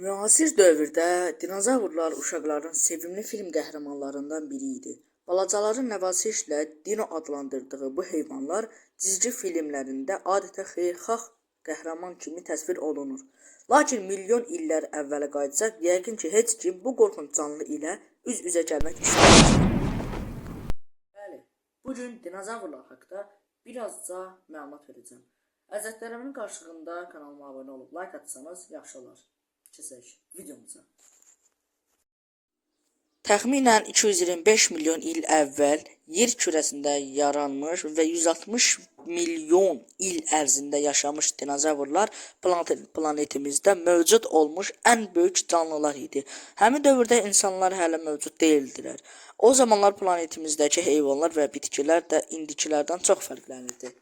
Müasir dövrdə dinozavrlar uşaqların sevimli film qəhrəmanlarından biri idi. Balacaların nəvazişlə Dino adlandırdığı bu heyvanlar cizgi filmlərində adətən xeyirxah qəhrəman kimi təsvir olunur. Lakin milyon illər əvvələ qayıtsaq, yəqin ki, heç kim bu qorxunc canlı ilə üz-üzə gəlmək istəmir. Bəli, bugün dinozavrlar haqqında birazca məlumat verəcəm. Əzizlərimin qarşılığında kanalıma abunə olub like atsanız yaxşı olar. Keçək videomuza. Təxminən 225 milyon il əvvəl yer kürəsində yaranmış və 160 milyon il ərzində yaşamış dinozavrlar planetimizdə mövcud olmuş ən böyük canlılar idi. Həmin dövrdə insanlar hələ mövcud deyildilər. O zamanlar planetimizdəki heyvanlar və bitkilər də indikilərdən çox fərqlənirdi.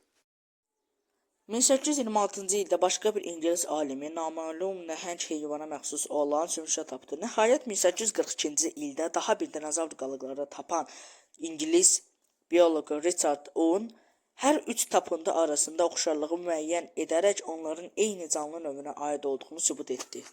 1826-cı ildə başqa bir İngilis alimi naməlum nəhəng heyvana məxsus olan sümüşə tapdı. Nəhayət 1842-ci ildə daha bir dinozavr qalıqları tapan İngilis bioloq Richard Owen hər üç tapıntı arasında oxşarlığı müəyyən edərək onların eyni canlı növünə aid olduğunu sübut etdi.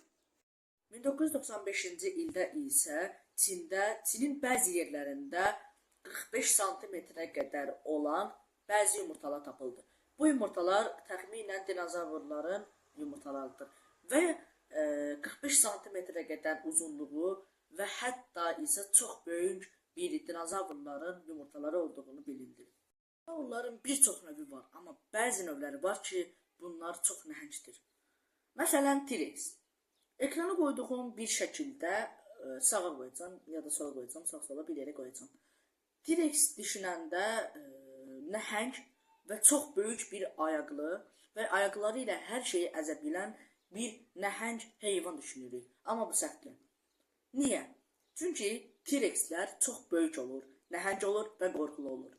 1995-ci ildə isə Çinin bəzi yerlərində 45 sm-ə qədər olan bəzi yumurtalar tapıldı. Bu yumurtalar təxminən dinozavrların yumurtalarıdır və 45 sm-ə qədər uzunluğu və hətta isə çox böyük bir dinozavrların yumurtaları olduğunu bilinir. Dinozavrların bir çox növü var, amma bəzi növləri var ki, bunlar çox nəhəngdir. Məsələn, T-Rex. Ekrana qoyduğum bir şəkildə sağa qoyacam ya da sola qoyacam, sağ-sola bir yerə qoyacam. T-Rex düşünəndə nəhəng və çox böyük bir ayaqlı və ayaqları ilə hər şeyi əzə bilən bir nəhəng heyvan düşünürük. Amma bu səhvdir. Niyə? Çünki T-Rexlər çox böyük olur, nəhəng olur və qorxulu olur.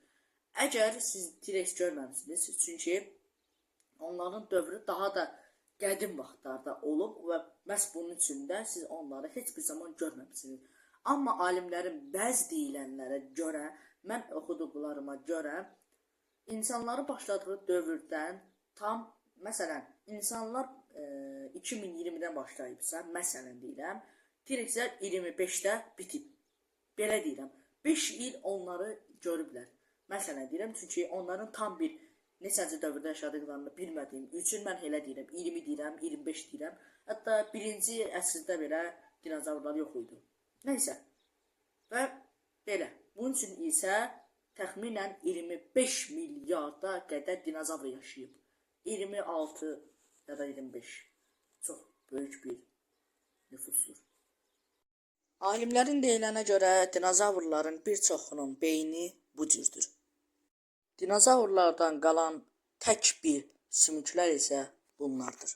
Əgər siz T-Rex görməmisiniz, çünki onların dövrü daha da qədim vaxtlarda olub və məhz bunun üçün də siz onları heç bir zaman görməmisiniz. Amma alimlərin bəzi deyilənlərə görə, mən oxuduqlarıma görə, İnsanları başladığı dövrdən tam, məsələn, insanlar 2020-dən başlayıbsa, məsələn deyirəm, T-Rexlər 25-də bitib. Belə deyirəm, 5 il onları görüblər. Məsələn deyirəm, çünki onların tam bir neçənci dövrdə yaşadıqlarını bilmədiyim üçün mən elə deyirəm, 20 deyirəm, 25 deyirəm. Hətta 1-ci əsrdə belə dinozavrlar yox idi. Nəysə, və belə, bunun üçün isə təxminən 25 milyarda qədər dinozavr yaşayıb. 26 ya da 25. Çox böyük bir nüfusdur. Alimlərin deyilənə görə dinozavrların bir çoxunun beyni bu cürdür. Dinozavrlardan qalan tək bir sümüklər isə bunlardır.